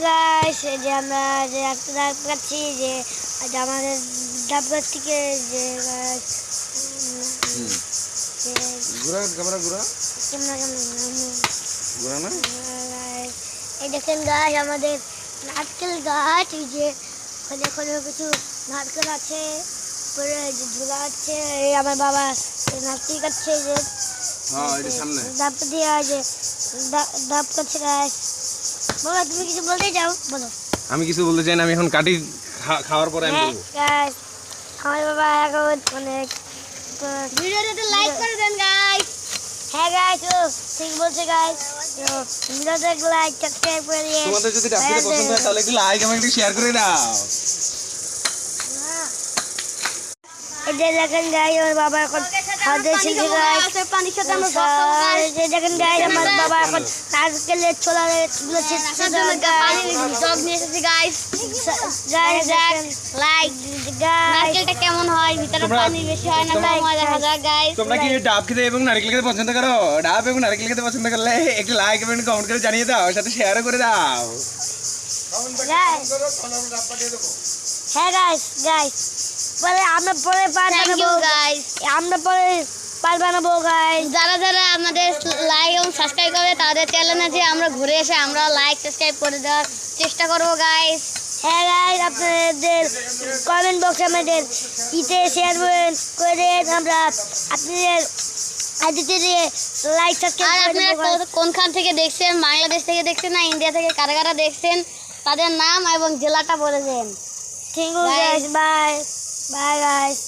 Guys, এই যে আমরা যে একটা ডাব পাচ্ছি, যে আমাদের ডাব গাছ থেকে যে এই দেখেন গাছ আমাদের নারকেল গাছ, এই যে ওখানে কিছু নারকেল আছে, পরে যে ঝোলা আছে, এই আমার বাবা নারকেল কাটছে, যে ডাব দিয়ে যে ডাব কাটছে গাছ। বাবা তুমি কিছু বলতে চাও? বলো। আমি কিছু বলতে চাই না, আমি এখন কাটি খাওয়ার পরে আমি বলবো। গাইস আমার বাবা এখন অনেক ভিডিওটাতে লাইক করে দেন গাইস। হ্যাঁ গাইস, ও ঠিক বলছে গাইস, ভিডিওতে লাইক সাবস্ক্রাইব করে দিন। তোমাদের যদি ডাবটা পছন্দ হয় তাহলে একটু লাইক এবং একটু শেয়ার করে দাও। এই যে দেখেন গাইস, আমার বাবা এখন খাওয়া ছিল গাইস, পানির সাথে আমরা বসাবো গাইস। এই যে দেখেন গাইস, আমার বাবা এখন নারকেলের ছোলা গুলো ছিটছে পানির জগ নিয়ে এসেছি গাইস। গাইস দেখেন লাইক গাইস, নারকেলটা কেমন হয়, ভিতরে পানি বেশি হয় না কম হয় দেখা যাক গাইস। তোমরা কি ডাব খেতে এবং নারকেল খেতে পছন্দ করো? ডাব এবং নারকেল খেতে পছন্দ করলে একটু লাইক এবং কমেন্ট করে জানিয়ে দাও, সাথে শেয়ারও করে দাও। হ্যাঁ গাইস গাইস, পরে আমরা পরে পার্ট থ্যাংক বানাবো ইউ গাইস। আমরা পরে পার্ট বানাবো গাইস। যারা যারা আমাদের লাইক এবং সাবস্ক্রাইব করবে তাদের চ্যানেলে যে আমরা ঘুরে এসে আমরা লাইক সাবস্ক্রাইব করে দেওয়ার চেষ্টা করবো গাইস। হ্যাঁ গাইস, আপনাদের কমেন্ট বক্সে আমাদের শেয়ার করে দেন, আমরা আপনাদের আইডিতে লাইক আর সাবস্ক্রাইব করে আপনারা দেবো। কোনখান থেকে দেখছেন, বাংলাদেশ থেকে দেখছেন না ইন্ডিয়া থেকে কারা কারা দেখছেন, তাদের নাম এবং জেলাটা বলে দেন। Thank you guys, bye bye guys.